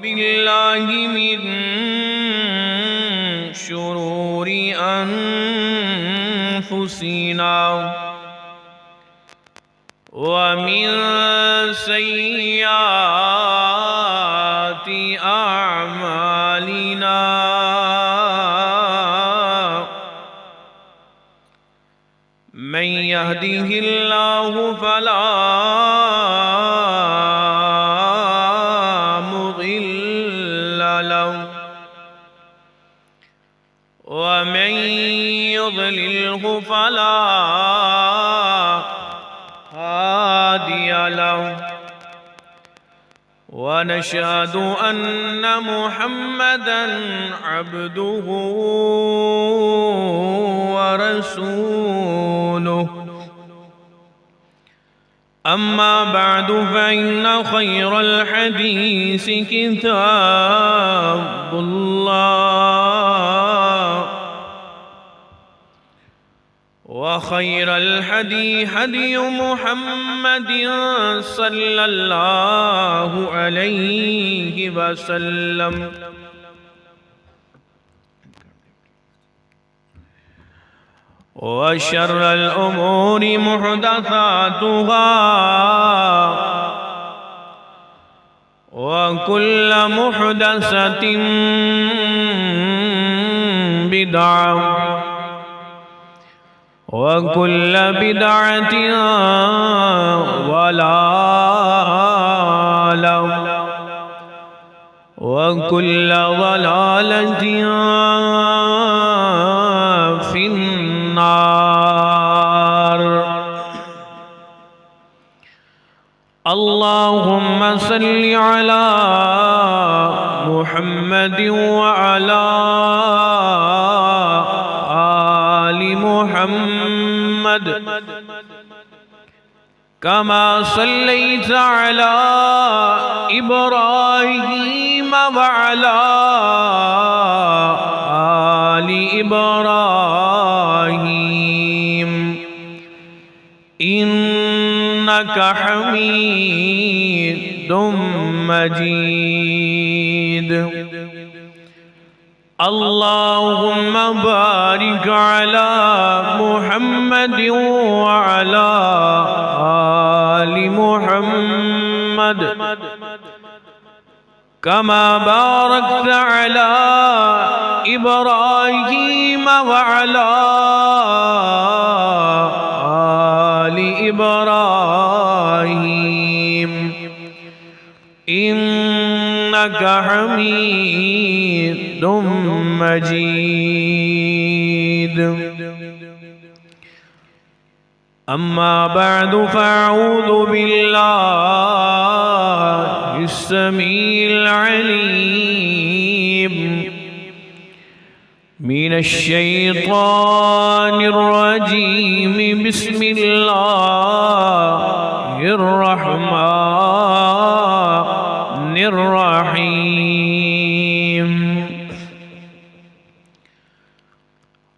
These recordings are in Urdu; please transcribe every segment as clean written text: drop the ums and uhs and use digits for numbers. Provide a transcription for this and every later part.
بالله من شرور أنفسنا ومن سيئات أعمالنا من يهده الله فلا مضل له ومن يضلله فلا هادي له ونشهد أن محمدًا عبده ورسوله أما بعد فإن خير الحديث كتاب الله وخير الهدي هدي محمد صلى الله عليه وسلم وشر الأمور محدثاتها وكل محدثة بدعة وكل بدعة ضلالة وكل ضلالة في النار. اللهم صل على محمد وعلى آل محمد كما صليت على إبراهيم وعلى آل إبراهيم إنك حميد مجيد. اللهم بارك على محمد وعلى آل محمد كما باركت على إبراهيم وعلى آل إبراهيم إنك حميد مجيد. أما بعد فأعوذ بالله السميع العليم من الشيطان الرجيم. بسم الله الرحمن الرحيم.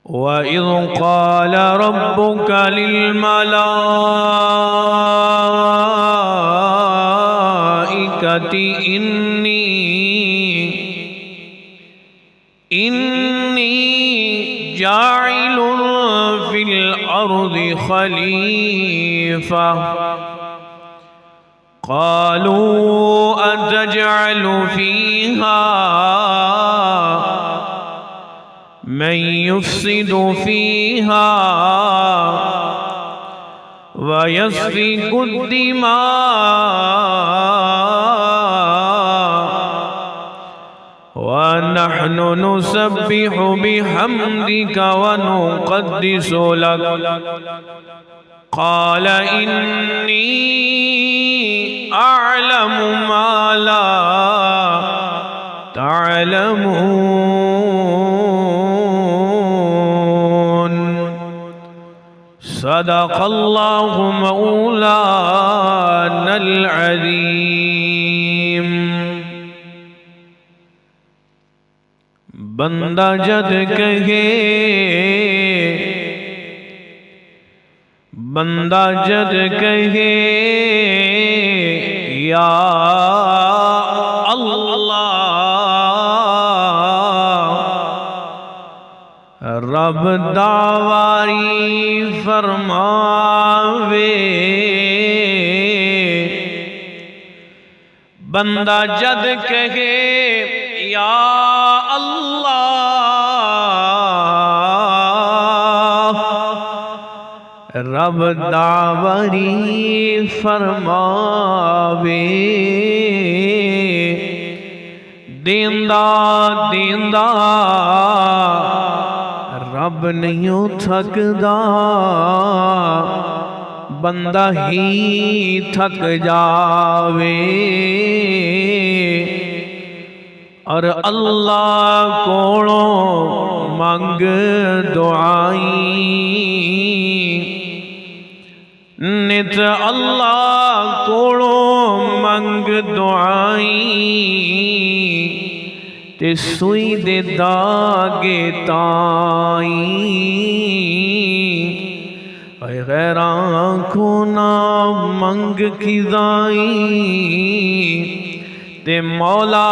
وإذ قال ربك للملائكة إني جاعل في الأرض خليفة قالوا أتجعل فيها من يفسد فيها ويسفك الدماء ونحن نسبح بحمدك ونقدس لك قال إني أعلم ما لا تعلمون. صدق الله مولانا العظيم. بندہ جد کہے بندہ جد کہے یا اللہ رب داواری فرماوے بندہ جد کہے یا اللہ رب داوری فرماوے دیندہ دیندہ رب نہیں تھکدا بندہ ہی تھک جاوے اور اللہ کوڑوں منگ دعائیں نت اللہ کوڑوں منگ دعائیں تے سوئی دے داگے تائیں اے غیران کو نہ منگ کھدائیں تے مولا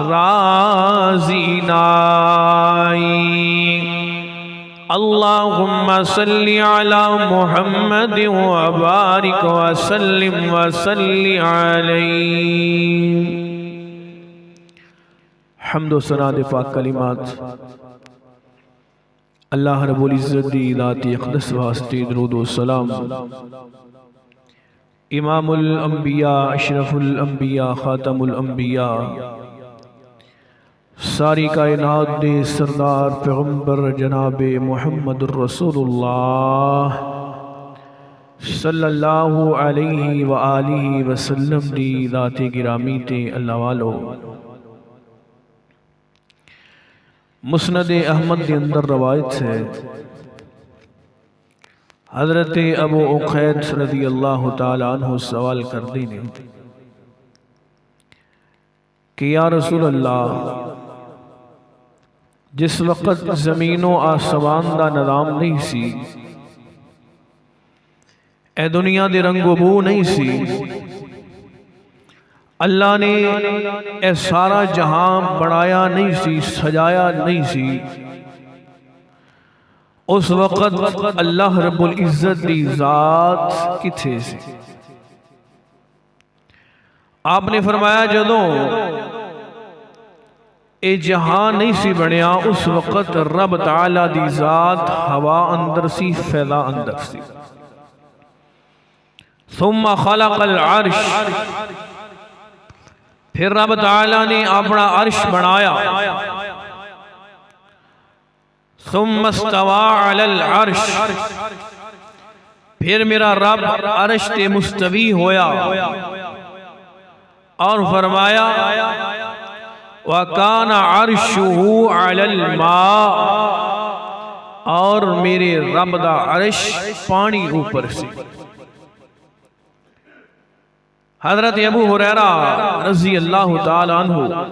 راضی نائیں اللہم صلی علی محمد وبارک وسلم وصلی علیہ حمد و ثنا دے پاک کلمات اللہ رب العزت دی ذات اقدس واسطے درود و سلام امام الانبیاء اشرف الانبیاء خاتم الانبیاء ساری کائنات دے سردار پیغمبر جناب محمد الرسول اللہ صلی اللہ علیہ وآلہ وسلم دی ذات گرامی تے اللہ والو مسند احمد کے اندر روایت ہے حضرت ابو عقید رضی اللہ تعالیٰ عنہ سوال کر دینے کہ یا رسول اللہ جس وقت زمین و آسمان دا نظام نہیں سی اے دنیا دے رنگ و بو نہیں سی اللہ نے اے سارا جہاں بڑھایا نہیں سی سجایا نہیں سی اس وقت اللہ رب العزت دی ذات کتھے سی آپ نے فرمایا جدوں اے جہاں نہیں سی بنیا اس وقت رب تعالیٰ دی ذات ہوا اندر سی فیضا اندر سی ثم خلق العرش پھر رب تعالیٰ نے اپنا عرش بنایا ثم استوى علی العرش پھر میرا رب عرش تے مستوی ہویا اور فرمایا وَكَانَ عَرْشُهُ عَلَى الْمَاءِ اور میرے رب دا عرش پانی اوپر سے حضرت ابو ہریرہ رضی اللہ تعالیٰ عنہ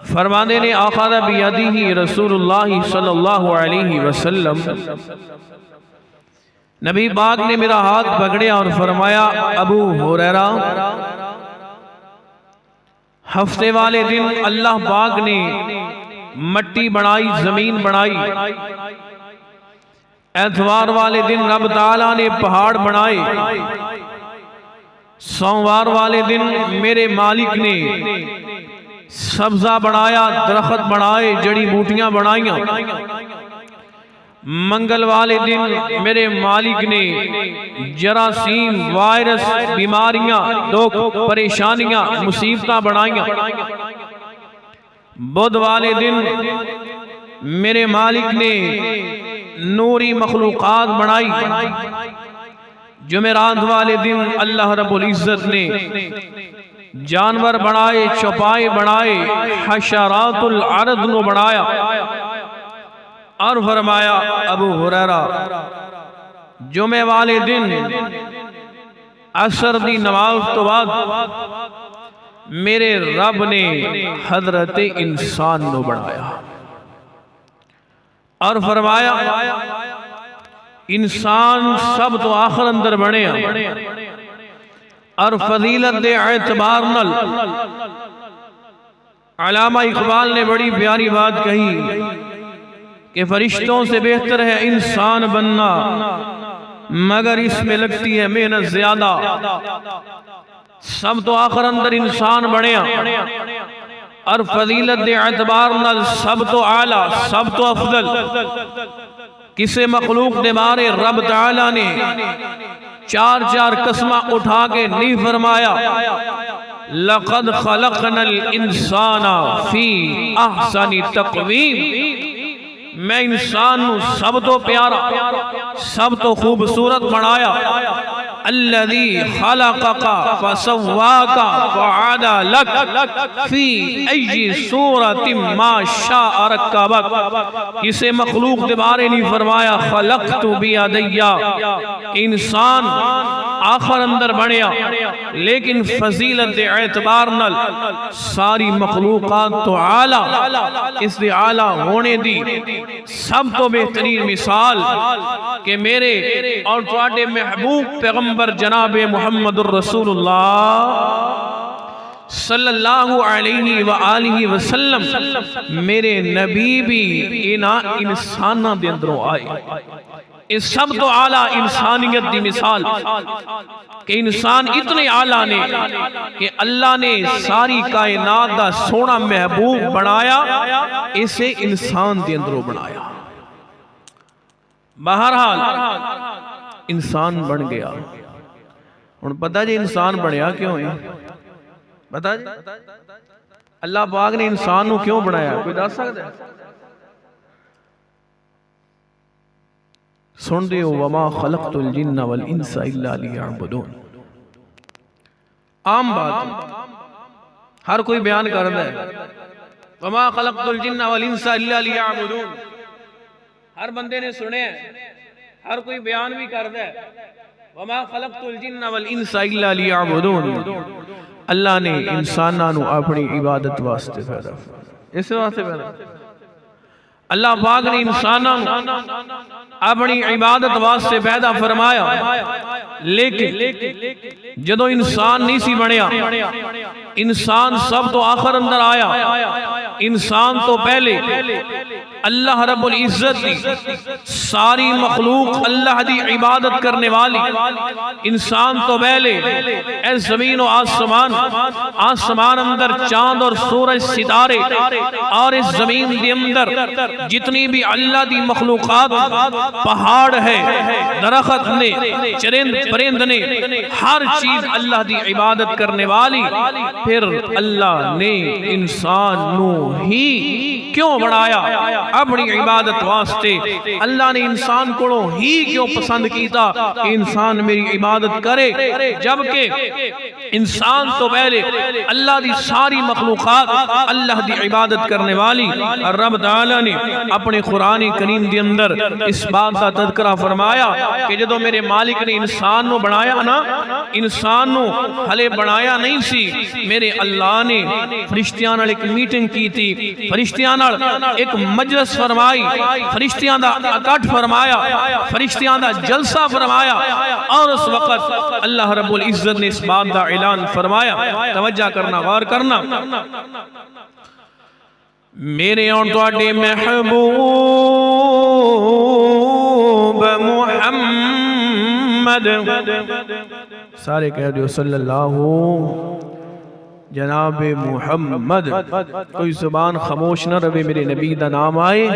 فرمانے نے آخذ بیدیہ رسول اللہ صلی اللہ علیہ وسلم نبی پاک نے میرا ہاتھ پکڑیا اور فرمایا ابو ہریرہ ہفتے والے دن اللہ پاک نے مٹی بنائی زمین بنائی اتوار والے دن رب تعالیٰ نے پہاڑ بنائے سوموار والے دن میرے مالک نے سبزہ بنایا درخت بنائے جڑی بوٹیاں بنائیاں منگل والے دن میرے مالک نے جراثیم وائرس بیماریاں دکھ پریشانیاں مصیبتاں بنائیاں بدھ والے دن میرے مالک نے نوری مخلوقات بنائی جمعرات والے دن اللہ رب العزت نے جانور بنائے چوپائے بنائے حشرات الارض نو بنایا اور فرمایا ابو ہریرہ جمعہ والے دن عصر دی نماز تو بعد میرے رب نے حضرت انسان نو بنایا اور فرمایا انسان سب تو آخر اندر بنے اور فضیلت دے اعتبار نل علامہ اقبال نے بڑی پیاری بات کہی کہ فرشتوں سے بہتر ہے انسان بننا، مگر اس میں لگتی ہے محنت زیادہ۔ سب تو آخر اندر انسان بنیا اور فضیلت دے اعتبار نال سب تو اعلیٰ، سب تو افضل کسے مخلوق دے بارے رب تعالیٰ نے چار چار قسمہ اٹھا کے نہیں فرمایا لَقَدْ خَلَقْنَا الْإِنسَانَ فِي أَحْسَنِ تَقْوِيمٍ، میں انسان نو سب تو پیارا، سب تو خوبصورت بنایا۔ الذي خلقك فسواك وعدلك في أي صورة ما شاء ركبك، کسے مخلوق دے بارے نہیں فرمایا خلقت بيدي، انسان آخر اندر بنیا، لیکن فضیلت دے اعتبار نال ساری مخلوقات تو اعلیٰ، اس دے اعلیٰ ہونے دی سب تو بہترین مثال کہ میرے اور تواڈے محبوب پیغمبر جناب محمد الرسول اللہ صلی اللہ علیہ وآلہ وسلم میرے نبی بھی انسانہ دے اندروں آئے۔ اس سب تو اعلیٰ انسانیت دی مثال کہ انسان اتنے اعلیٰ نے کہ اللہ نے ساری کائنات دا سونا محبوب بنایا، اسے انسان دے اندروں بنایا۔ بہرحال انسان بن گیا۔ اور پتہ جی انسان بنیا کیوں ہے؟ پتہ جی اللہ پاک نے انسان نو کیوں بنایا؟ کوئی دس سکتا ہے؟ سن دیو وما خلقت الجن والانس الا لیعبدون، عام بات ہر کوئی بیان کرتا ہے وما خلقت الجن والانس الا لیعبدون، ہر بندے نے سنے ہیں، ہر کوئی بیان بھی کرتا ہے وما خلقت الجن والانس الا لیعبدون۔ اللہ نے انساناں نو اپنی عبادت واسطے پیدا فرمایا، اس واسطے پیدا اللہ پاک نے انساناں اپنی عبادت واسطے پیدا فرمایا، لیکن جدو انسان نہیں سی بنیا، انسان سب تو آخر اندر آیا، انسان تو پہلے اللہ رب العزت دی ساری مخلوق اللہ دی عبادت کرنے والی، انسان تو پہلے اے زمین و آسمان، آسمان اندر چاند اور سورج ستارے، اور اس زمین دی اندر جتنی بھی اللہ دی مخلوقات، پہاڑ ہے، درخت نے، چرند پرند نے، ہر چیز اللہ دی عبادت کرنے والی، پھر اللہ نے انسان نو ہی کیوں بنایا؟ اپنی عبادت واسطے۔ اللہ نے انسان کو ہی کیوں پسند کیتا کہ انسان میری عبادت کرے، جبکہ انسان تو پہلے اللہ دی ساری مخلوقات اللہ دی عبادت کرنے والی۔ رب تعالیٰ نے اپنے قرآن کریم دے اندر اس بات کا تذکرہ فرمایا کہ جدو میرے مالک نے انسان نو بنایا نا، انسان نو ہلے بنایا نہیں سی، میرے اللہ نے فرشتیاں نال ایک میٹنگ کی تھی، فرشتیاں نال ایک مجلس فرمائی، فرشتیاں دا اکٹھ فرمایا، فرشتیاں دا جلسہ فرمایا، اور اس وقت اللہ رب العزت نے اس بات دا اعلان فرمایا۔ توجہ کرنا، غور کرنا، میرے اور تواڈے محبوب محمد، سارے کہہ دیو صلی اللہ جناب محمد، کوئی زبان خاموش نہ رہے، میرے نبی دا نام آئے،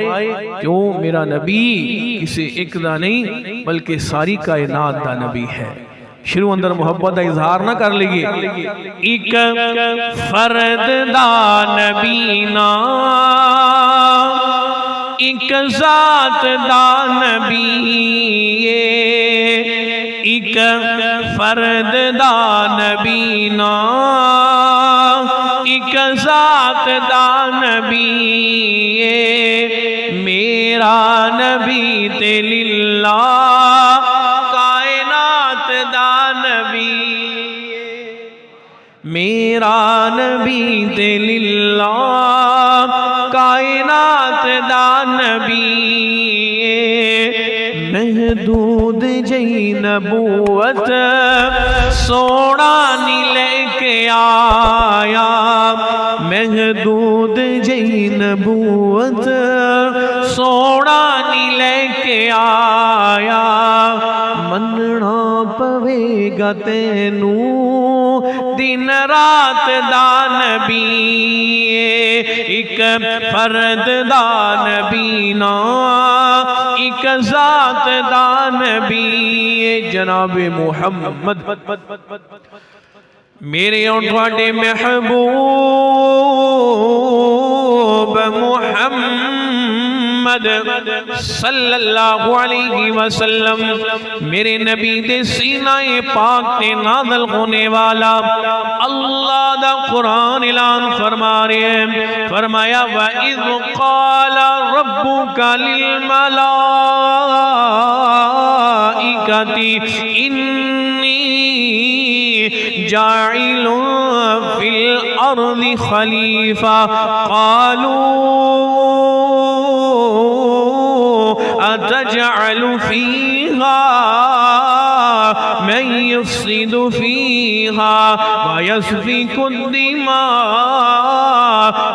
کیوں؟ میرا نبی کسی ایک دا نہیں بلکہ ساری کائنات دا نبی ہے۔ شروع اندر محبت دا اظہار نہ کر لیے، ایک فرد دا نبی نا، ایک ذات دا نبی، ایک فرد دا نبی نا، ایک ذات دا نبی، میرا نبی تے للہ کائنات دا نبی، میرا نبی تے للہ کائنات دا نبی، محدود جئی نبوت سونا نہیں لے کے آیا، محدود جئی نبوت سونا آیا مننا پوے گا تینو دن رات دا نبی ایک فرد دا نبی نا ایک ذات دا نبی جناب محمد میرے اور تھوڑے محبوب محمد صلی اللہ علیہ وسلم میرے نبی دے سینہ پاک تے نازل ہونے والا اللہ دا قرآن اعلان فرما رہے ہیں فرمایا وَإِذْ قَالَ رَبُّكَ لِلْمَلَائِكَةِ إِنِّي جاعل في الأرض خليفة قالوا أتجعل فيها من يفسد فيها ويسفك الدماء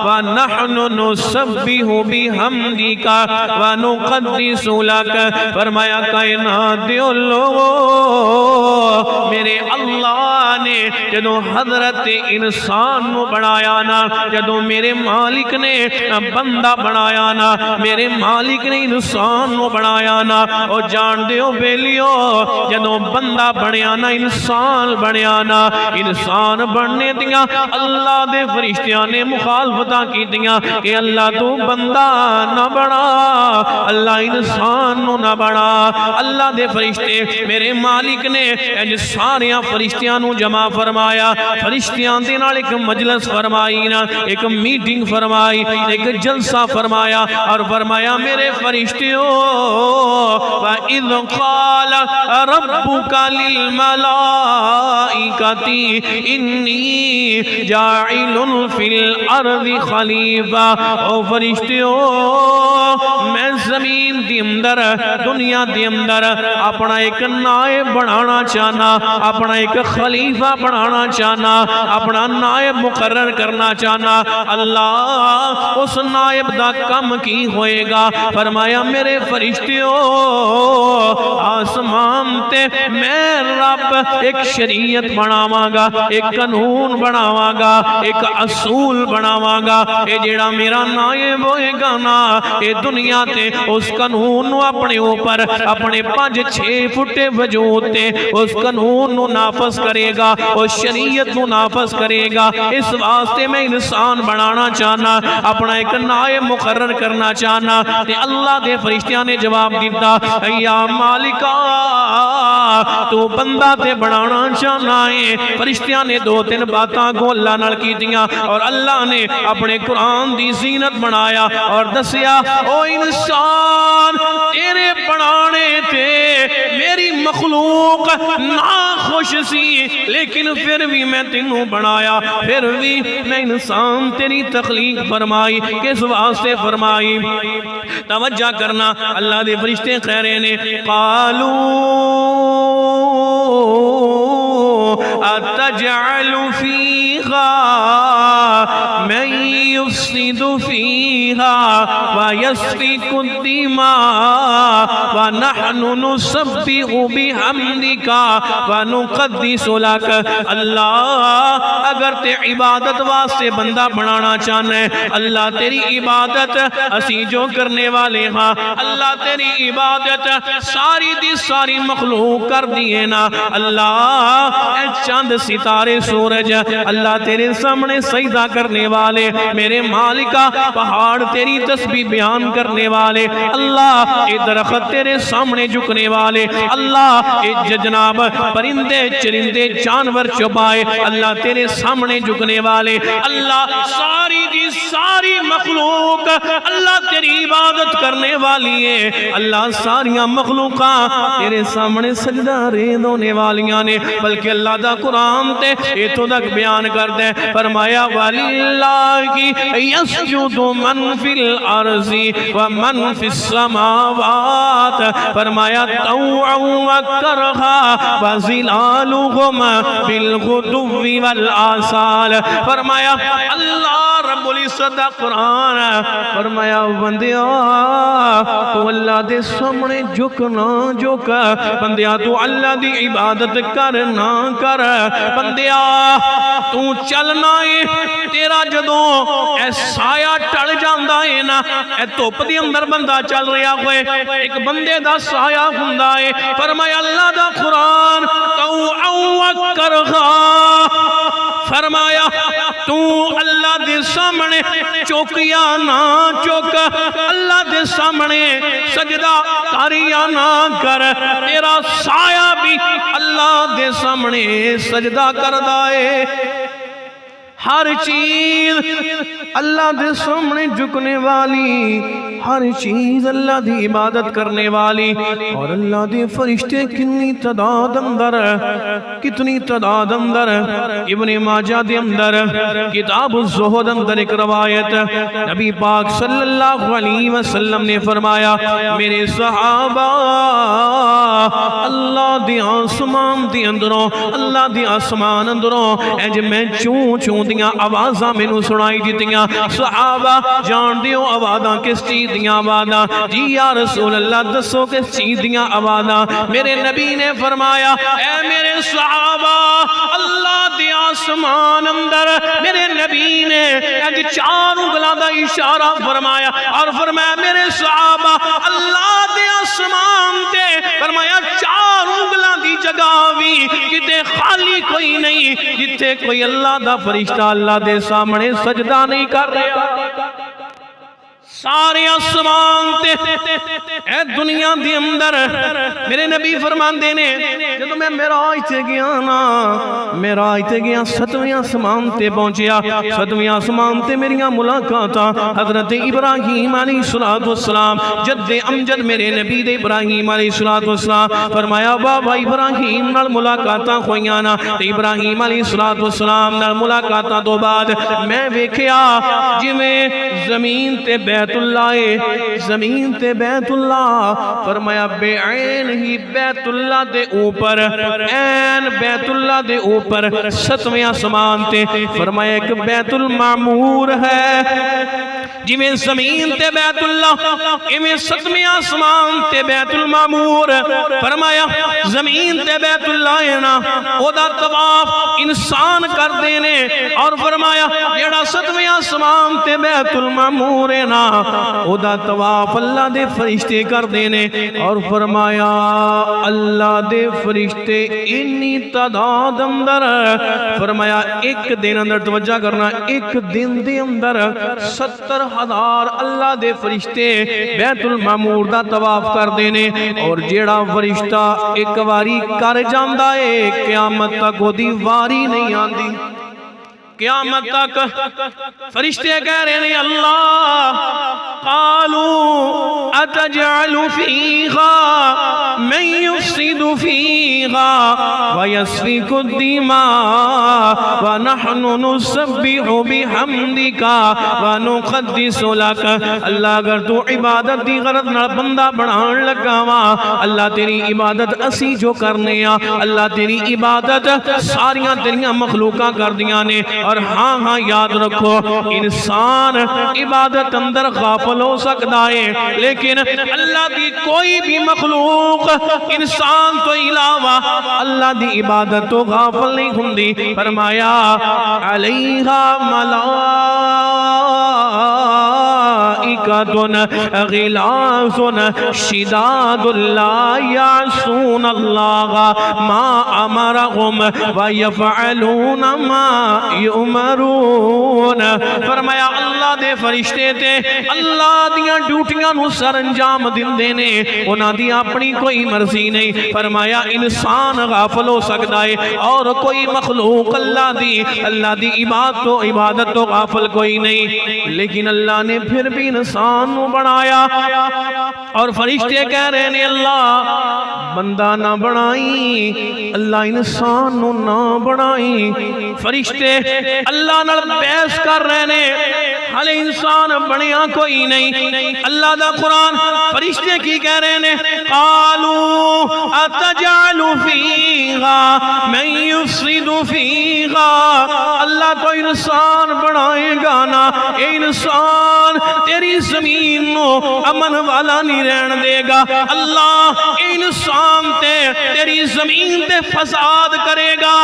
ونحن نسبح بحمدك ونقدس لك فرمایا کائنات دے لوگو میرے اللہ نے جدو حضرت انسان نو بنایا نا جدو میرے مالک نے بندہ بنایا نا میرے مالک نے انسان نو بنایا نا اور جان دیو بیلیو جدو بندہ بنیا نا انسان بنیا نا انسان بننے دیا اللہ دے فرشتیاں نے مخالفتہ کی دیا کہ اللہ تو بندہ نہ بنا اللہ انسان نو نہ بنا اللہ دے فرشتے میرے مالک نے ساریاں فرشتیاں نو جمع فرمایا فرشتیاں دے نال ایک مجلس فرمائی نا ایک میٹنگ فرمائی ایک جلسہ فرمایا اور فرمایا میرے فرشتیوں وَإِذْ قَالَ رَبُّكَ لِلْمَلَائِكَةِ إِنِّي جَاعِلٌ فِي الْأَرْضِ خَلِيفَةً او فرشتیوں میں زمین دی اندر دنیا دی اندر اپنا ایک نائب بنانا چاہنا اپنا ایک خلیفہ بنانا چاہنا اپنا نائب مقرر کرنا چاہنا اللہ اس نائب دا کم کی ہوئے گا فرمایا میرے فرشتیوں آسمان تے میں رب ایک شریعت بناواں گا ایک قانون بناواں گا ایک اصول بناواں گا اے جیڑا میرا نائب ہوئے گا نا اے دنیا تے اس قانون نو اپنے اوپر اپنے 5-6 فٹے وجود تے اس قانون نو نافذ کرے گا اس شریعت نو نافذ کرے گا اس واسطے میں انسان بنانا چاہنا اپنا ایک نائب مقرر کرنا چاہنا تے اللہ دے فرشتیاں نے جواب دیتا یا مالکا تو بندہ تے بنانا چاہنا ہے فرشتیاں نے 2-3 باتاں کو اللہ نال کی دیا اور اللہ نے اپنے قرآن دی زینت بنایا اور دسیا او انسان تیرے بنانے تے میری مخلوق ناخوش سی لیکن پھر بھی میں تینوں بنایا پھر بھی میں انسان تیری تخلیق فرمائی کس واسطے فرمائی توجہ کرنا اللہ دے فرشتے خیرے نے قالوا اتجعل فیہا من يفسد فيها ويسفك الدماء ونحن نسبح بحمدك ونقدس لك اللہ اگر تے عبادت واسطے بندہ بنانا چاہنا ہے اللہ تیری عبادت اسی جو کرنے والے ہاں اللہ تیری عبادت ساری دی ساری مخلوق کر دیئے نا اللہ اے چاند ستارے سورج اللہ تیرے سامنے سجدہ کرنے والے میرے مالکہ پہاڑ تیری تسبیح بیان کرنے والے اللہ اے درخت تیرے سامنے جھکنے والے اللہ اے جناب پرندے چرندے جانور چوپائے اللہ تیرے سامنے جھکنے والے اللہ ساری دی ساری مخلوق اللہ تیری عبادت کرنے والی ہے اللہ ساریاں مخلوقاں تیرے سامنے سجدہ ریندونے والیاں نے بلکہ اللہ دا قرآن تے ایتو تک بیان کر دے فرمایا وَلِلَّهِ يَسْجُدُ مَنْ فِي الْأَرْضِ وَمَنْ فِي السَّمَاوَاتِ فرمایا طَوْعًا وَكَرْهًا وَظِلَالُهُمْ بِالْغُدُوِّ وَالْآصَالِ فرمایا اللہ رب العزت مقصد دا قرآن فرمایا بندیا تو اللہ دے سامنے جھکنا جھک بندیا تو اللہ دی عبادت کرنا کر بندیا تو چلنا ہے تیرا جدوں اے سایہ ٹل جاندا ہے نا اے دھوپ دے اندر بندہ چل رہا ہوئے ایک بندے دا سایہ ہوندا ہے فرمایا اللہ دا قرآن تو کرغا فرمایا تو اللہ دے سامنے چوکیا نہ چوک اللہ دے سامنے سجدہ کاریا نہ کر تیرا سایہ بھی اللہ دے سامنے سجدہ کر دائے ہر چیز اللہ دے سامنے جھکنے والی ہر چیز اللہ دی عبادت کرنے والی اور اللہ دے فرشتے کتنی تعداد اندر ابن ماجہ دے اندر کتاب الزہد اندر ایک روایت نبی پاک صلی اللہ علیہ وسلم نے فرمایا میرے صحابہ اللہ دی آسمان دی اندروں اللہ دی آسمان اندروں اے جب میں چون چون دیاں آوازاں میں نو سنائی دیتیاں صحابہ جان دیو آوازاں کس چیز دیاں آوازاں جی یا رسول اللہ دسو کس چیز دیاں آوازاں میرے نبی نے فرمایا اے میرے صحابہ اللہ دی آسمان اندر میرے نبی نے ایک چار انگلاں دا اشارہ فرمایا اور فرمایا میرے صحابہ اللہ دی آسمان تے فرمایا چار انگلاں دی جگہ بھی کتے خالی کوئی نہیں جتے کوئی اللہ دا فرشتہ اللہ دے سامنے سجدہ نہیں کر رہا سارے آسمان تے اے دنیا دی اندر میرے نبی فرمان دینے جدو میں معراج تے گیا نا معراج تے گیا 7ویں آسمان تے پہنچیا 7ویں آسمان تے میریاں ملاقاتاں حضرت ابراہیم علیہ السلام جد امجد میرے نبی دے ابراہیم علیہ السلام فرمایا بابا ابراہیم نال ملاقاتاں ہوئیاں نا تے ابراہیم علیہ السلام نال ملاقاتاں تو بعد میں ویکھیا جویں زمین تے بیت اللہ زمین تے بیت اللہ فرمایا بے عین ہی بیت اللہ دے اوپر عین بیت اللہ دے اوپر 7ویں آسمان تے فرمایا ایک بیت المعمور ہے جویں زمین تے بیت اللہ ایویں 7ویں آسمان تے بیت المعمور فرمایا زمین تے بیت اللہ ہے نا او دا طواف انسان کر دینے اور فرمایا جیڑا 7ویں آسمان تے بیت المعمور ہے نا او دا طواف اللہ دے فرشتے کر دینے اور فرمایا اللہ دے فرشتے انی تعداد اندر فرمایا ایک دن اندر توجہ کرنا ایک دن دے اندر 70,000 اللہ دے فرشتے بیت المعمور دا طواف کر دینے اور جیڑا فرشتہ ایک واری کر جاندہ ہے قیامت تک وہ دی واری نہیں آندی قیامت تک فرشتے کہہ رہے ہیں اللہ قالوا اتجعل فیہا من یفسد فیہا ویسفک الدماء ونحن نسبح بحمدک ونقدس لک اللہ اگر تو عبادت دی غرض نال بندہ بنان لگا وا اللہ تیری عبادت اسی جو کرنے اللہ تیری عبادت ساریاں تیریاں مخلوقاں کر دیاں نے اور ہاں یاد رکھو انسان عبادت اندر غافل ہو سکتا ہے لیکن اللہ دی کوئی بھی مخلوق انسان تو علاوہ اللہ دی عبادت تو غافل نہیں ہوندی فرمایا علیہا غلاظ شداد لا يعصون اللہ ما امرهم ويفعلون ما یؤمرون فرمایا اللہ دے فرشتے تے اللہ دیاں ڈیوٹیاں نو سر انجام دیندے نے انہاں دی اپنی کوئی مرضی نہیں فرمایا انسان غافل ہو سکتا ہے اور کوئی مخلوق اللہ دی عبادت تو غافل کوئی نہیں لیکن اللہ نے پھر بھی انسان نو بنایا اور فرشتے کہہ رہے ہیں اللہ بندہ نہ بنائی اللہ انسان نو نہ بنائی فرشتے اللہ نال بحث کر رہے ہیں حال انسان بنیا کوئی نہیں اللہ دا قرآن فرشتے کی کہہ رہے ہیں قالوا اتجعل فیہا من یفسد فیہا اللہ تو انسان بنائے گا نا اے انسان تیری زمین نو امن والا نہیں رہن دے گا، اللہ اے انسان تیری زمین تے فساد کرے گا،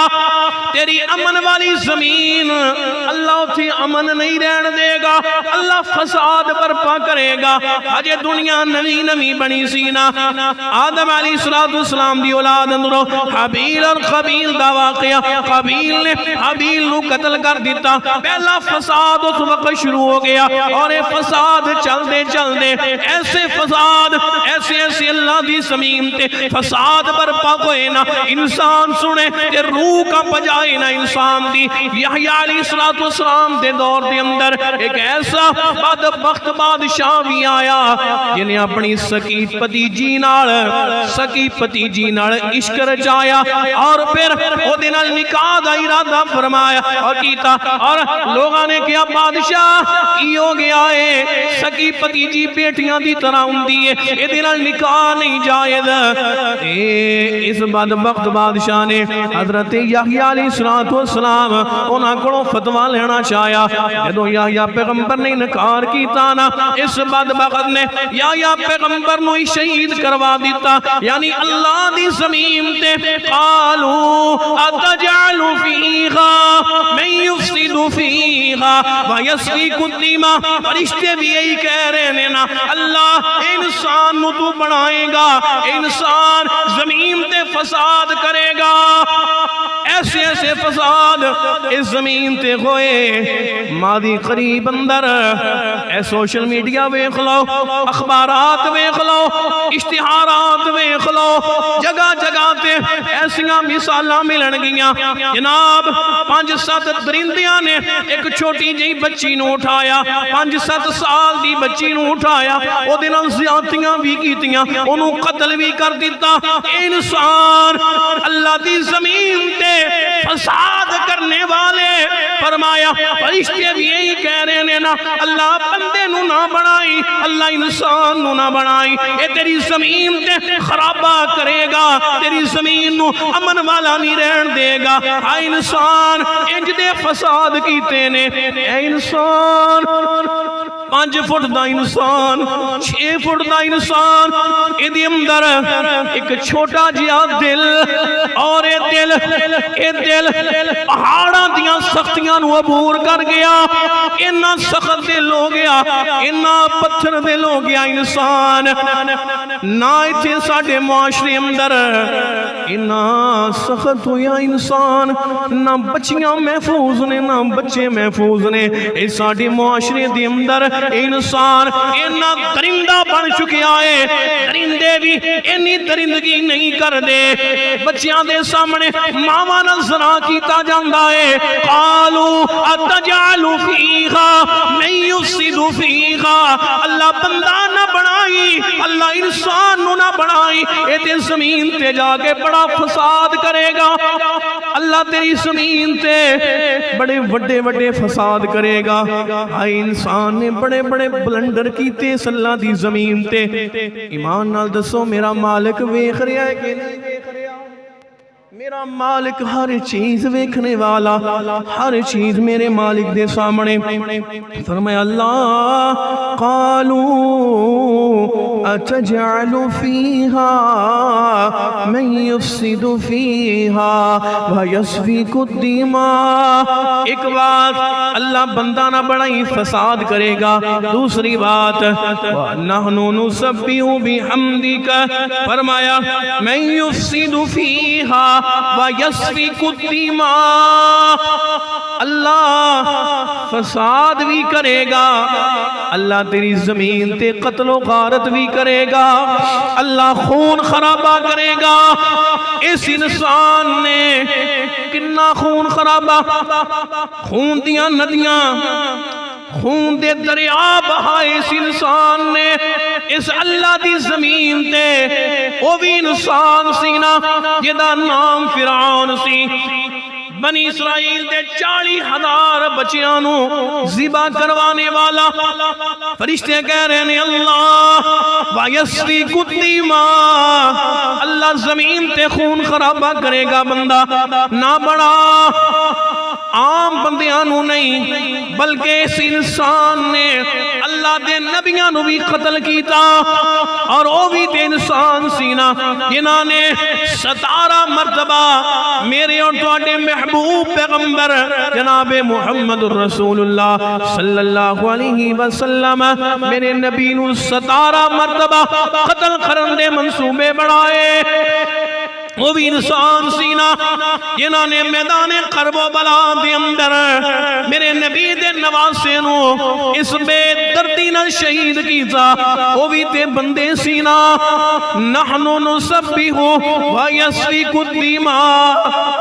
تیری امن والی زمین اللہ تھی امن نہیں رہن دے گا، اللہ فساد برپا کرے گا۔ اجے دنیا نوی نوی بنی سی نا، آدم علیہ السلام دی اولاد اندروں حابیل اور قابیل دا واقعہ، قابیل نے حابیل نو قتل کر دیتا، پہلا فساد اس وقت شروع ہو گیا، اور یہ فساد چل دے ایسے فساد ایسے اللہ دی زمین تے فساد برپا ہوئے نا، انسان سنے تے روح کا پجائے نا انسان دی۔ یحییٰ علیہ السلام دے دور دے اندر ایک ایسا بدبخت بادشاہ بھی آیا جنہیں اپنی سکی پتیجی نال عشق رچایا، اور پھر وہ دن نکاح دا ارادہ فرمایا اور کیتا، اور لوگاں نے کیا بادشاہ کی ہو گیا ہے، سکی پتیجی بیٹیاں دی طرح ہوندی ہے، یہ دن نکاح نہیں جائز۔ اس بدبخت بادشاہ نے حضرت یحییٰ علیہ السلام انہاں کو فتویٰ لینا چاہیا، جدو یحییٰ پیغمبر نے انکار کیتا نا، اس بدبخت نے یحییٰ پیغمبر نو شہید کروا دیتا، یعنی اللہ دی زمین تے قالوا اتجعل فیہا من یفسد فیہا ویسفک الدماء، فرشتے بھی یہی کہہ رہے ہیں نا، اللہ انسان نو تو بنائے گا، انسان زمین تے فساد کرے گا، ایسے فساد اس زمین تے ہوئے۔ ماضی قریب اندر اے سوشل میڈیا ویکھ لو، اخبارات ویکھ لو، اشتہارات ویکھ لو، جگہ جگہ تے ایسیاں مثالاں ملن گیاں، جناب 5-7 درندیاں نے ایک چھوٹی جی بچی نو اٹھایا، 5-7 سال دی بچی نو اٹھایا، او دن زیادتیاں بھی کیتیاں، انہوں قتل بھی کر دیتا۔ انسان اللہ دی زمین تے فساد کرنے والے، فرمایا فرشتے بھی یہی کہہ رہے ہیں نا، اللہ بندے نو نہ بنائی، اللہ انسان نو نہ بنائی، اے تیری زمین تے خرابہ کرے گا، تیری زمین نو امن والا نہیں رہن دے گا۔ اے انسان انج دے فساد کیتے نے، اے انسان 5 فٹ دا انسان، 6 فٹ دا انسان، ادھے اندر ایک چھوٹا جیا دل، اور اے دل پہاڑاں دیاں سختیاں نو عبور کر گیا، انہا سخت دل ہو گیا، انہا پتھر دل ہو گیا انسان۔ نہ اتھے ساڑھے معاشرے اندر انہا سخت ہویا انسان، نہ بچیاں محفوظ نے نہ بچے محفوظ نے، اے ساڑھے معاشرے دے اندر انسان انہا درندہ بن چکے آئے، درندے بھی انہی درندگی نہیں کر دے، بچیاں دے سامنے ماما نظرہ کیتا جاندہ ہے۔ قالوا اتجعل فیہا من یفسد فیہا، اللہ بندہ نہ بنائی، اللہ انسان نہ بنائی، اے تے زمین تے جا کے بڑا فساد کرے گا، اللہ تیری زمین تے بڑے وڈے فساد کرے گا۔ آئی انسان نے بڑے بلنڈر کیتے اس اللہ دی زمین تے، ایمان نال دسو میرا مالک ویکھ رہا ہے کہ نہیں ویکھ رہا؟ میرا مالک ہر چیز ویکھنے والا، ہر چیز میرے مالک دے سامنے۔ فرمایا اللہ قالوا اتجعل فیہا من یفسد فیہا ویسفک الدماء، ایک بات اللہ بندہ نہ بڑائی فساد کرے گا، دوسری بات وَنَحْنُ نُسَبِّحُ بِحَمْدِكَ، فرمایا من یفسد فیہا وَيَسْفِكُ الدِّمَاء، اللہ فساد بھی کرے گا، اللہ تیری زمین تے قتل و غارت بھی کرے گا، اللہ خون خرابہ کرے گا۔ اس انسان نے کتنا خون خرابہ، خون دیاں ندیاں، خون دے دریا بہائے اس انسان نے، اس اللہ دی زمین تے وہ بھی انسان سی نا جدا نام فرعون سی، بنی اسرائیل دے 40,000 بچیانوں ذبح کروانے والا، فرشتے کہہ رہے ہیں اللہ وَيَسْفِكُ الدِّمَاء، اللہ زمین تے خون خرابہ کرے گا، بندہ نہ بڑا عام بندیاں نو نہیں بلکہ اس انسان نے اللہ دے نبیاں نو بھی قتل کیتا، اور وہ بھی تے انسان سینا جنہاں نے 17 مرتبہ میرے اور تواڈے محبوب پیغمبر جناب محمد رسول اللہ صلی اللہ علیہ وسلم میرے نبی نو 17 مرتبہ قتل کرن دے منصوبے بنائے۔ وہ بھی انسان سینا جنہاں نے میدان کرب و بلا دے اندر میرے نبی دے نواسے نو اس بے دردی نہ شہید کیتا، وہ بھی تے بندے سینا۔ نحن نسبح و یسفک الدماء،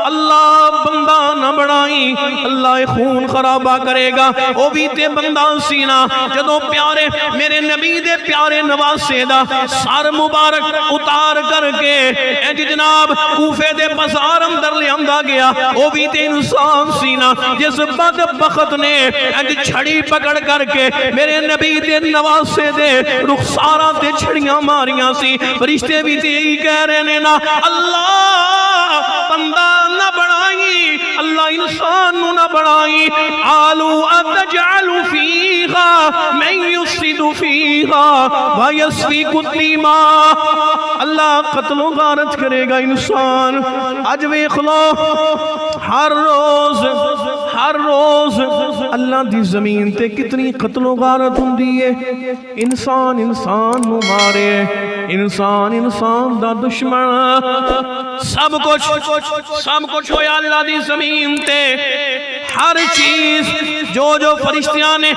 اللہ بندہ نہ بڑھائی اللہ خون خرابہ کرے گا، وہ بھی تے بندہ سینا۔ جدو پیارے میرے نبی دے پیارے نواسے دا سر مبارک اتار کر کے اے جناب کوفے دے بازار اندر لے آندا گیا، وہ بھی تے انسان سینا جس بدبخت نے اج چھڑی پکڑ کر کے میرے نبی دے نواسے دے رخساراں تے چھڑیاں ماریاں سی۔ فرشتے بھی تے ہی کہہ رہے نے نا اللہ بندہ نہ بڑھائی، اللہ انسان نہ بڑھائی۔ آلو اتجعل فیہا من یفسد فیہا ویسفک الدماء، اللہ قتل و غارت کرے گا انسان۔ آج ویکھ لو ہر روز اللہ دی زمین تے کتنی قتل و غارت ہوندی ہے۔ انسان نو مارے، انسان دا دشمن، سب کچھ ہویا اللہ دی زمین تے۔ ہر چیز جو فرشتیاں نے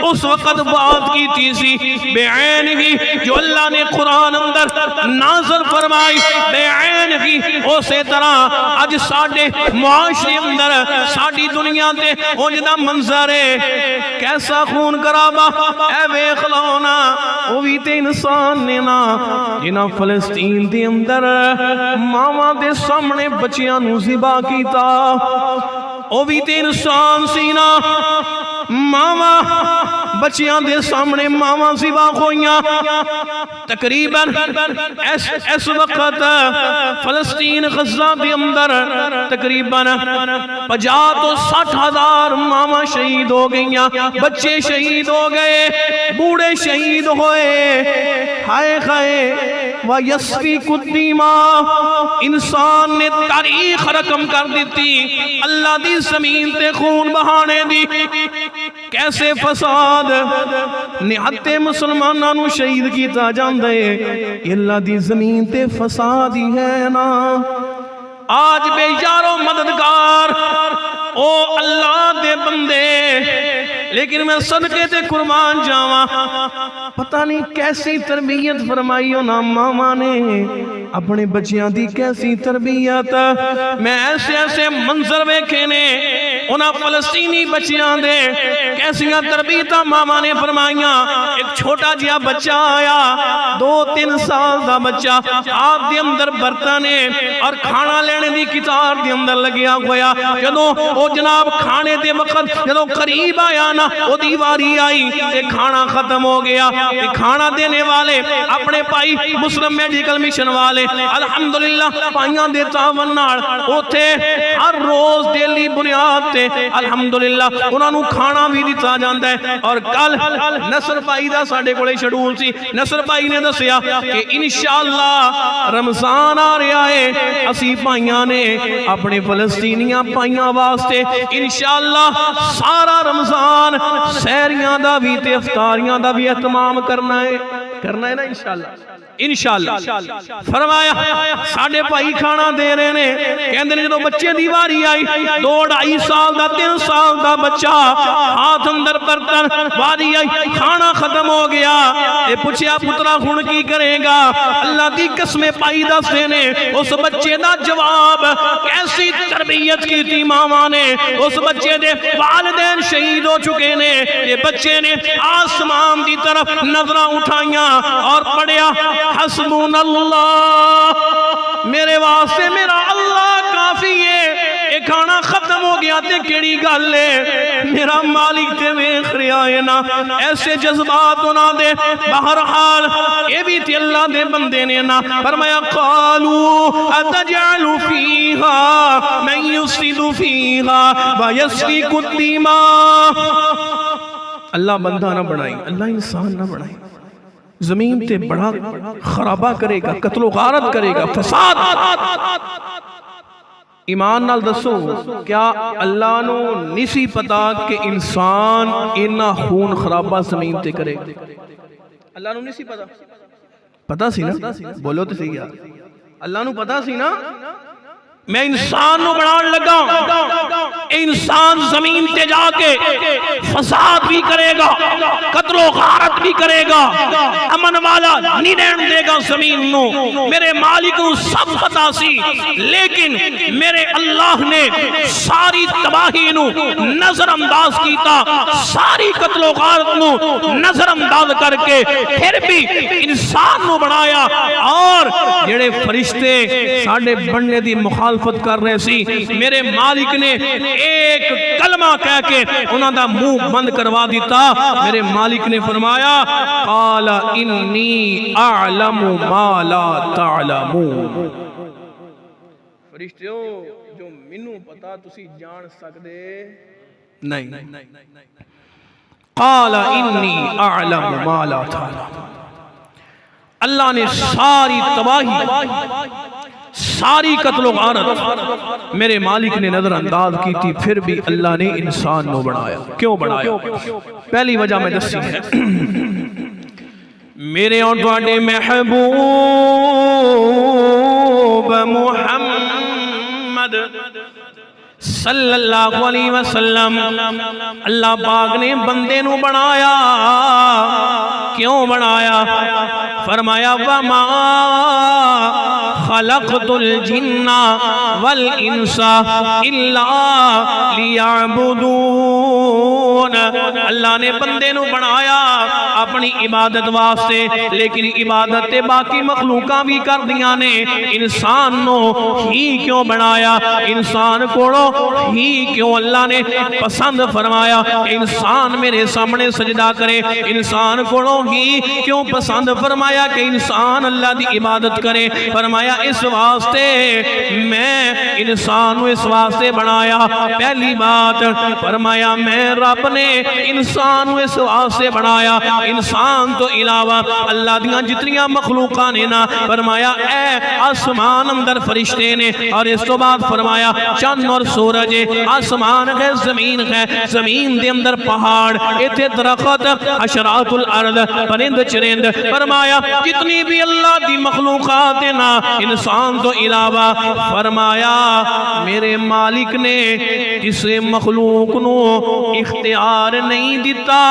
اس وقت بات کی تھی سی بے عین ہی جو اللہ نے قرآن اندر نازل فرمائی بے عین ہی اسی طرح اج ساڈے معاشرے اندر ساڈی دنیا تے اونجدا منظر ہے کیسا خون خرابہ اے ویکھ لو نا وہ بھی تے انسان نے نا جنہاں فلسطین دے اندر ماواں دے سامنے بچیاں نو ذبح کیتا، وہ بھی تے انسان سینا۔ ماما بچیاں دے سامنے ماما ذبح ہوئیاں۔ تقریباً اس وقت فلسطین غزہ دے اندر تقریباً 50 تو 60 ہزار ماما شہید ہو گئیاں، بچے شہید ہو گئے، بوڑھے شہید ہوئے۔ ہائے ہائے وَيَسْفِكُ الدِّمَاء، انسان نے تاریخ رقم کر دیتی اللہ دی زمین تے خون بہانے دی۔ کیسے فساد نہتے مسلمانوں نو شہید کیتا جاندے، یہ اللہ دی زمین تے فساد ہی ہے نا۔ آج بے یارو مددگار او اللہ دے بندے، لیکن میں صدقے تے قربان جاواں، پتہ نہیں کیسی تربیت فرمائی ہونا ماما نے اپنے بچیاں دی، کیسی تربیت۔ میں ایسے منظر ویکھے نے انہاں فلسطینی بچیاں دے کیسیاں تربیتاں ماما نے فرمائیاں۔ ایک چھوٹا جہا بچہ آیا 2-3 سال دا بچہ، آپ دے اندر برتن اور کھانا لینے دی کتار دے اندر لگیا ہویا۔ جدوں او جناب کھانے دے وقت جدوں قریب آیا نا وہ دیواری آئی تے کھانا ختم ہو گیا۔ تے کھانا دینے والے اپنے پائی مسلم میڈیکل مشن والے الحمدللہ پائیاں دے تعاون نال اوتھے ہر روز ڈیلی بنیاد تے الحمدللہ انہاں نوں کھانا بھی دتا جاندا ہے۔ اور کل نصر بھائی دا ساڈے کولے شیڈول سی، نصر بھائی نے دسیا کہ انشاءاللہ رمضان آ رہا ہے، اسی پائیاں نے اپنے فلسطینیاں پائیاں واسطے انشاءاللہ سارا رمضان سہریاں دا بھی تے افطاریاں دا بھی اہتمام کرنا ہے نا انشاءاللہ۔ فرمایا ساڑھے پائی کھانا دے رہے نے، کہندے نے جدو بچے دی واری آئی 2-2.5 سال دا 3 سال دا بچہ ہاتھ اندر برتن، واری آئی کھانا ختم ہو گیا۔ اے پوچھیا پترا ہن کی کرے گا؟ اللہ دی قسم پائی دستے نے اس بچے دا جواب، کیسی تربیت کی تھی ماما نے۔ اس بچے دے والدین شہید ہو چکے نے، یہ بچے نے آسمان دی طرف نظریں اٹھائیاں اور پڑھیا حسبون اللہ، میرے واسطے میرا اللہ کافی ہے۔ ایک کھانا ختم ہو گیا تے کیڑی گل ہے میرا مالک تے ویکھ رہا ہے نا ایسے جذبات انہاں دے بہرحال اے بھی تے اللہ دے بندے نے نا فرمایا قالوا اتجعل فیہا من یفسد فیہا ویسفک الدماء اللہ بندہ نہ بنائی اللہ انسان نہ بنائی زمین تے بڑا خرابہ کرے گا قتل و غارت کرے گا فساد ایمان نال دسو کیا اللہ نو نہیں سی پتا کہ انسان اینا خون خرابہ زمین تے کرے گا اللہ نو نہیں سی پتا پتا سی نا بولو تو سی یار اللہ نو پتا سی نا میں انسان نو بنان لگا انسان زمین تے جا کے فساد بھی کرے گا قتل و غارت بھی کرے گا امن والا نہیں رہن دے گا زمین نو میرے مالک نو سب پتا سی لیکن میرے اللہ نے ساری تباہی نو نظر انداز کیتا ساری قتل و غارت نو نظر انداز کر کے پھر بھی انسان نو بنایا اور جڑے فرشتے ساڑھے بننے دی مخالفت کر رہے سی میرے مالک نے ایک کلمہ کہہ کے انہوں دا منہ بند کروا دیتا میرے مالک نے فرمایا قال انی اعلم ما لا تعلمون فرشتیوں جو منوں پتا تسی جان سکدے نہیں قال انی اعلم ما لا تعلمون اللہ نے ساری تباہی ساری قتل و غارت میرے مالک نے نظر انداز کی تھی پھر بھی اللہ نے انسان نو بنایا کیوں بنایا پہلی وجہ میں دسی ہے میرے اور تواڈے محبوب محمد صلی اللہ علیہ وسلم اللہ پاک نے بندے نو بنایا کیوں بنایا فرمایا وما خلقت الجن والانس الا لیعبدون اللہ نے بندے نو بنایا اپنی عبادت واسطے لیکن عبادت تے باقی مخلوقاں بھی کر دیاں نے انسان نو ہی کیوں بنایا انسان کوڑو ہی کیوں اللہ نے پسند فرمایا انسان میرے سامنے سجدہ کرے انسان کوڑو ہی کیوں پسند فرمایا کہ انسان اللہ دی عبادت کرے فرمایا اس واسطے میں انسان کو اس واسطے بنایا پہلی بات فرمایا میں رب نے انسان کو اس واسطے بنایا انسان تو علاوہ اللہ دیاں جتنیاں مخلوقاں نے نا فرمایا اے آسمان اندر فرشتے نے اور اس تو بعد فرمایا چند اور سورج آسمان ہے زمین دے اندر پہاڑ ایتھے درخت حشرات الارض پرند چرند فرمایا جتنی بھی اللہ دی مخلوقات نا انسان تو علاوہ فرمایا میرے مالک نے کسے مخلوق نو اختیار نہیں دیتا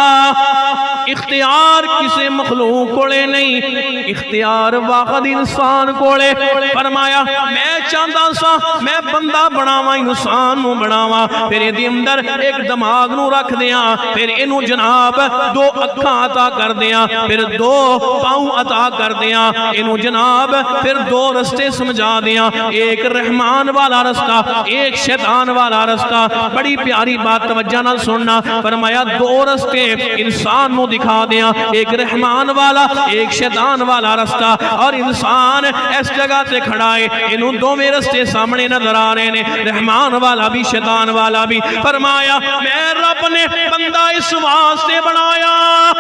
اختیار کسے مخلوق کولے نہیں اختیار واحد انسان کولے فرمایا میں چاہتا سا میں بندہ بناواں انسان نو بناواں پھر یہ اندر ایک دماغ نو رکھ دیاں پھر انو جناب دو اکھاں عطا کر دیاں پھر دو پاؤں عطا کر دیاں انو جناب پھر دو رستے سمجھا دیاں ایک رحمان والا رستہ ایک شیطان والا رستہ بڑی پیاری بات توجہ نہ سننا فرمایا دو رستے انسان نو دکھا دیاں ایک رحمان والا ایک شیطان والا رستہ اور انسان اس جگہ تے کھڑا ہے انہوں دو میں رستے سامنے نظر آ رہے نے رحمان والا بھی شیطان والا بھی فرمایا میں رب نے بندہ اس واسطے بنایا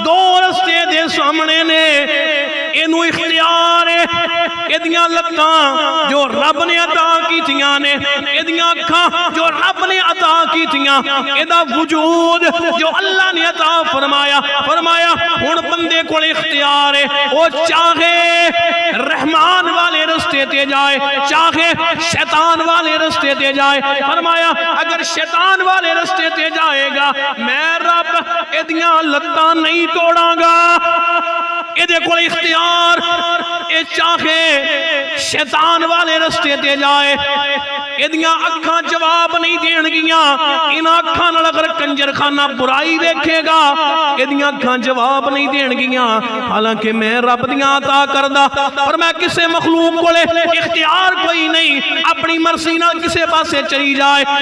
دو رستے دے سامنے نے انہوں اختیار ہے ادیاں لتاں جو رب نے عطا کی تیاں نے ادیاں اکھاں جو رب نے عطا کی تیاں ادا وجود جو اللہ نے عطا فرمایا ہن بندے کو اختیار ہے وہ چاہے رحمان والے رستے تے جائے چاہے شیطان والے رستے تے جائے فرمایا اگر شیطان والے رستے تے جائے گا میں رب ادیاں لتاں نہیں توڑاں گا ادھے کو اختیار اے چاہے شیطان والے رستے تے جائے ادیاں اکھاں جواب نہیں دین گیاں ان اکھاں نال اگر کنجر خانہ برائی دیکھے گا ਇਹਦੀਆਂ ਅੱਖਾਂ ਜਵਾਬ ਨਹੀਂ ਦੇਣਗੀਆਂ ਹਾਲਾਂਕਿ ਮੈਂ ਰੱਬ ਦੀਆਂ عطا ਕਰਦਾ ਪਰ ਮੈਂ ਕਿਸੇ ਮਖਲੂਕ ਕੋਲੇ ਇਖਤਿਆਰ ਕੋਈ ਨਹੀਂ ਆਪਣੀ ਮਰਜ਼ੀ ਨਾਲ ਕਿਸੇ ਪਾਸੇ ਚਲੀ ਜਾਏ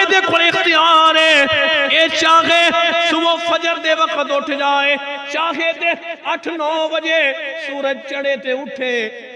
ਇਹਦੇ ਕੋਲ ਇਖਤਿਆਰ ਹੈ ਇਹ ਚਾਹੇ ਸੁਬਹ ਫਜਰ ਦੇ ਵਕਤ ਉੱਠ ਜਾਏ ਚਾਹੇ ਤੇ 8-9 ਵਜੇ ਸੂਰਜ ਚੜੇ ਤੇ ਉੱਠੇ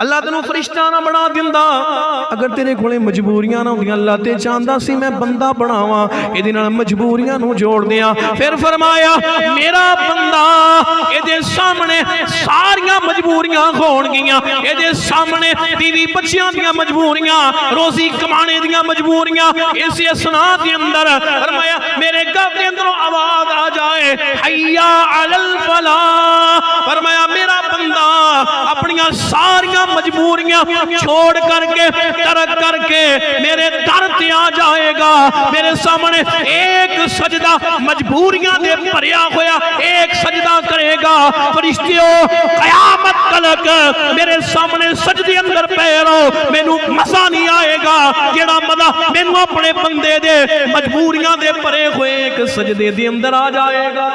اللہ تینوں فرشتہ نہ بنا دیندا اگر تیرے کولے مجبوریاں نہ ہوندیاں اللہ تے چاہندا سی میں بندہ بناواں ایدے نال مجبوریاں نوں جوڑ دیاں پھر فرمایا میرا بندہ ایدے سامنے ساریاں مجبوریاں ہون گیاں ایدے سامنے بیوی بچیاں دیاں مجبوریاں روزی کمانے دیاں مجبوریاں اسی اسنا دے اندر فرمایا میرے گھر دے اندر آواز آ جائے حیا علی الفلاح فرمایا میرا بندہ اپنی ساریاں مجبوریاں چھوڑ کر کے ترک کر کے میرے در تے آ جائے گا میرے سامنے ایک سجدہ مجبوریاں دے بھریا ہویا ایک سجدہ کرے گا فرشتیوں قیامت تلک میرے سامنے سجدے اندر پیرو مینوں مزہ نہیں آئے گا جیڑا مزہ مینوں اپنے بندے دے مجبوریاں دے بھرے ہوئے ایک سجدے دے اندر آ جائے گا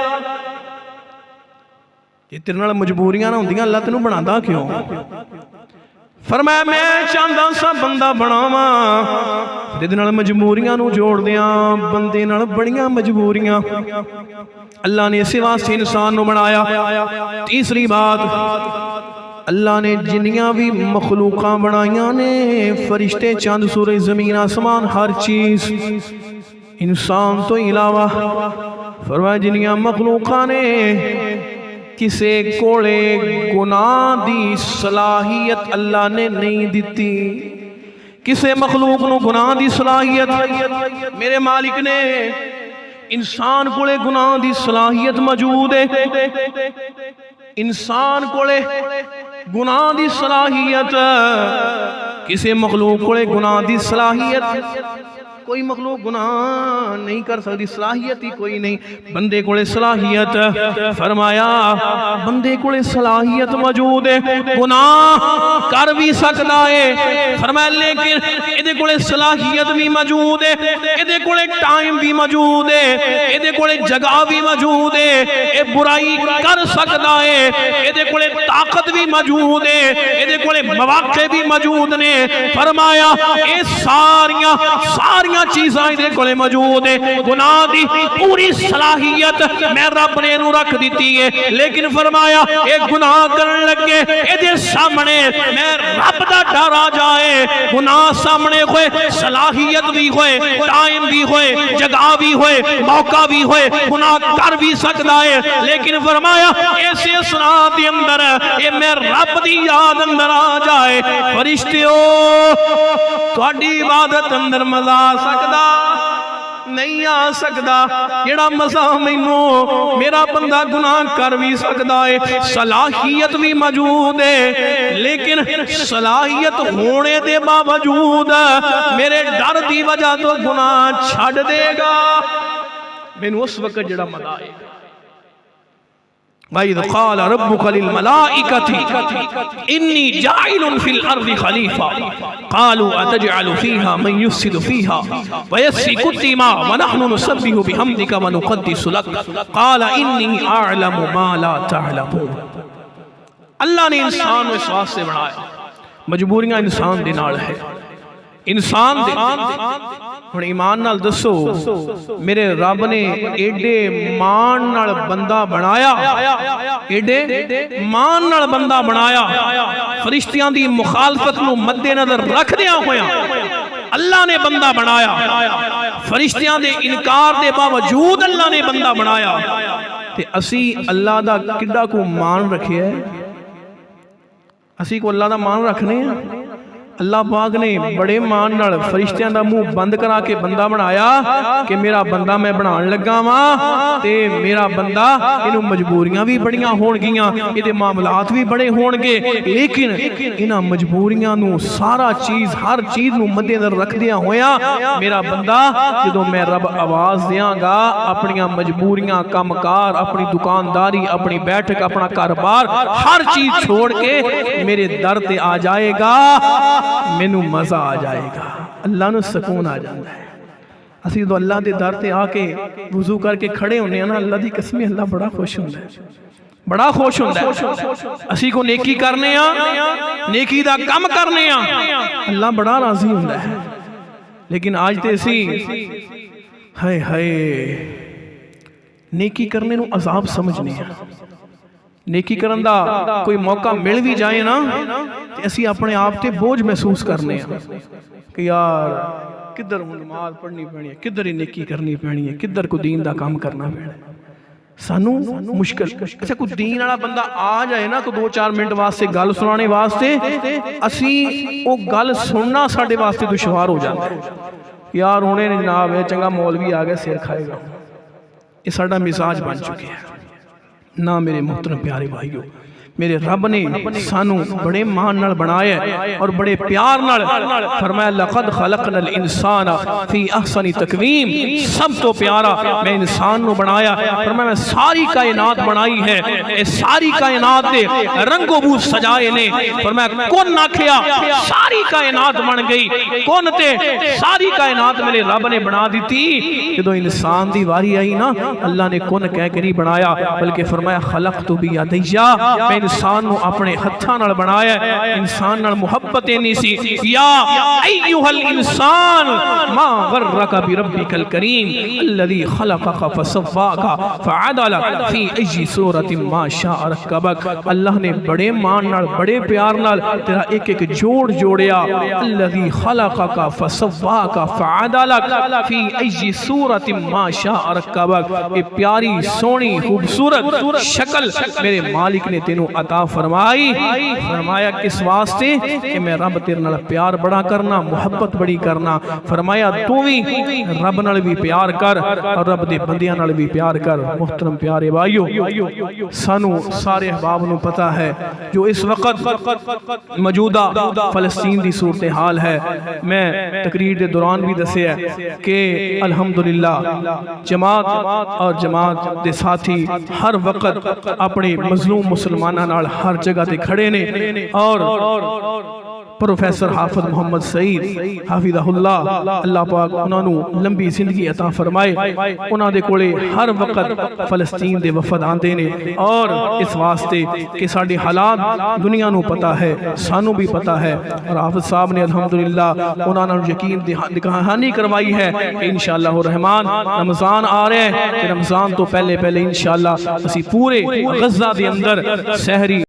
یہ تیرے نال مجبوریاں نہ ہوندیاں اللہ تینوں بنادا کیوں فرمایا میں چاہندا سا بندہ بناواں جے نال مجبوریاں نوں جوڑ دیاں بندے نال بڑیاں مجبوریاں اللہ نے اسی واسطے انسان نوں بنایا تیسری بات اللہ نے جنیاں بھی مخلوقاں بنائیاں نے فرشتے چاند سورج زمین آسمان ہر چیز انسان تو علاوہ فرمایا جنیاں مخلوقاں نے کسے کولے گناہ دی صلاحیت اللہ نے نہیں دیتی کسے مخلوق نو گناہ دی صلاحیت میرے مالک نے انسان کولے گناہ دی صلاحیت موجود ہے انسان کولے گناہ دی صلاحیت کسے مخلوق کولے گناہ دی صلاحیت کوئی مخلوق گناہ نہیں کر سکتی صلاحیت ہی کوئی نہیں بندے کولے صلاحیت فرمایا بندے کولے صلاحیت موجود ہے گناہ کر بھی سکتا ہے فرمایا لیکن ایدے کولے صلاحیت بھی موجود ہے ایدے کولے ٹائم بھی موجود ہے ایدے کولے جگہ بھی موجود ہے اے برائی کر سکتا ہے ایدے کولے طاقت بھی موجود ہے ایدے کولے مواقع بھی موجود نے فرمایا اے ساریاں چیزاں دے کولے موجود ہے گناہ دی پوری صلاحیت میں رب نے انہوں رکھ دیتی ہے لیکن فرمایا ایک گناہ کرنے لگے ایدے سامنے میں رب دا ڈر آ جائے گناہ سامنے ہوئے صلاحیت بھی ہوئے ٹائم بھی ہوئے جگہ بھی ہوئے موقع بھی ہوئے گناہ کر بھی سکتا ہے لیکن فرمایا ایسے اسنا دی اندر یہ میں رب دی یاد اندر آ جائے فرشتیوں تھوڑی عبادت اندر مزہ سکدا نہیں آ سکدا جڑا مزہ مینوں میرا بندہ گناہ کر بھی سکدا ہے صلاحیت بھی موجود ہے لیکن صلاحیت ہونے دے باوجود میرے ڈر دی وجہ تو گناہ چھڑ دے گا مینوں اس وقت جڑا مزہ آئے گا وَإِذْ قَالَ رَبُّكَ لِلْمَلَائِكَةِ إِنِّي جَاعِلٌ فِي الْأَرْضِ خَلِيفَةً قَالُوا أَتَجْعَلُ فِيهَا مَن يُفْسِدُ فِيهَا وَيَسْفِكُ الدِّمَاءَ وَنَحْنُ نُسَبِّحُ بِحَمْدِكَ وَنُقَدِّسُ لَكَ قَالَ إِنِّي أَعْلَمُ مَا لَا تَعْلَمُونَ اللہ نے انسان کو اس واسطے بنایا مجبوریاں انسان دے نال ہے انسان دے ہن ایمان نال دسو میرے رب نے ایڈے مان نال بندہ بنایا ایڈے مان نال بندہ بنایا فرشتیاں دی مخالفت نو مد نظر رکھ دیا ہویا اللہ نے بندہ بنایا فرشتیاں دے انکار دے باوجود اللہ نے بندہ بنایا تے اسی اللہ دا کڈا کو مان رکھے ہے اسی کو اللہ دا مان رکھنے ہیں اللہ پاک نے بڑے مان نال فرشتیاں دا منہ بند کرا کے بندہ بنایا کہ میرا بندہ میں بنان لگا ماں تے میرا بندہ انہوں مجبوریاں بھی بڑیاں ہون گیاں یہ معاملات بھی بڑے ہون گے لیکن انہاں مجبوریاں نو سارا چیز ہر چیز نو مد نظر رکھ دیا ہویا میرا بندہ جدوں میں رب آواز دیاں گا اپنیاں مجبوریاں کامکار اپنی دکانداری اپنی بیٹھک اپنا کاروبار ہر چیز چھوڑ کے میرے در تے آ جائے گا مینوں مزہ آ جائے گا اللہ نو سکون آ جاتا ہے اسی تو اللہ دے در تے آ کے وضو کر کے کھڑے ہونے ہیں نا اللہ دی قسمی اللہ بڑا خوش ہوتا ہے بڑا خوش ہوتا ہے اسی کو نیکی کرنے ہیں نیکی دا کم کرنے ہیں اللہ بڑا راضی ہوتا ہے لیکن آج تے اسی ہائے ہائے نیکی کرنے نو عذاب سمجھنے ہیں نیکی کرن دا کوئی موقع مل بھی جائے نا تے اسی اپنے آپ تے بوجھ محسوس کرنے ہیں کہ یار کدھر نماز پڑھنی پڑنی ہے، کدھر ہی نیکی کرنی پڑنی ہے، کدھر کو دین دا کام کرنا پڑنا ہے۔ سانو مشکل اچھا کوئی دین والا بندہ آ جائے نا کو 2-4 منٹ واسطے گل سنانے واسطے اسی وہ گل سننا ساڈے واسطے دشوار ہو جاتا ہے۔ یار ہونے جناب ہے چنگا مولوی آ گیا سیر کھائے گا، یہ ساڈا مزاج بن چکے ہیں نا میرے محترم پیارے بھائیو۔ میرے رب نے سانو بڑے مان نال بنایا ہے اور بڑے پیار نال فرمایا لقد خلقنا الانسان فی احسن تقویم، سب تو پیارا میں انسان نو بنایا، فرمایا میں ساری کائنات بنائی ہے، اے ساری کائنات دے رنگ و بو سجائے نے، فرمایا کون آکھیا ساری کائنات بن گئی، کون تے ساری کائنات میرے رب نے بنا دیتی۔ جدو انسان دی واری آئی نا اللہ نے کون کہہ کے نہیں بنایا بلکہ فرمایا خلقت بیدیا، میں انسان نو اپنے ہتھاں نال بنایا ہے، انسان نال محبت نہیں سی۔ یا ایھا الانسان ما غرک بربک الکریم الذی خلقک فسواک فعدلک فی ای صورت ما شاء رکبک، اللہ نے بڑے مان نال بڑے پیار نال تیرا ایک ایک جوڑ جوڑیا، الذی خلقک فسواک فعدلک فی ای صورت ما شاء رکبک، یہ پیاری سونی خوبصورت شکل میرے مالک نے تینوں عطا فرمائی۔ فرمایا کس واسطے کہ میں رب تیرے نال پیار بڑا کرنا، محبت بڑی کرنا، فرمایا تو بھی رب نال بھی پیار کر اور رب دے بندیاں نال بھی پیار کر۔ محترم پیارے بھائیو سانو سارے احباب نو پتا ہے جو اس وقت موجودہ فلسطین دی صورتحال ہے، میں تقریر دے دوران بھی دسے ہے کہ الحمدللہ جماعت اور جماعت دے ساتھی ہر وقت اپنے مظلوم مسلمانہ نال ہر جگہ تے کھڑے نے، اور پروفیسر حافظ محمد سعید حافظہ اللہ، اللہ پاک انہوں نے لمبی زندگی عطا فرمائے، انہوں نے کولے ہر وقت فلسطین دے وفد آندے نے، اور اس واسطے کہ ساڑھے حالات دنیا نو پتا ہے، سانو بھی پتا ہے، اور حافظ صاحب نے الحمدللہ انہوں نے یقین دہانی کروائی ہے کہ انشاءاللہ الرحمن رمضان آ رہے ہیں، کہ رمضان تو پہلے انشاءاللہ اسی پورے غزہ دے اندر سحری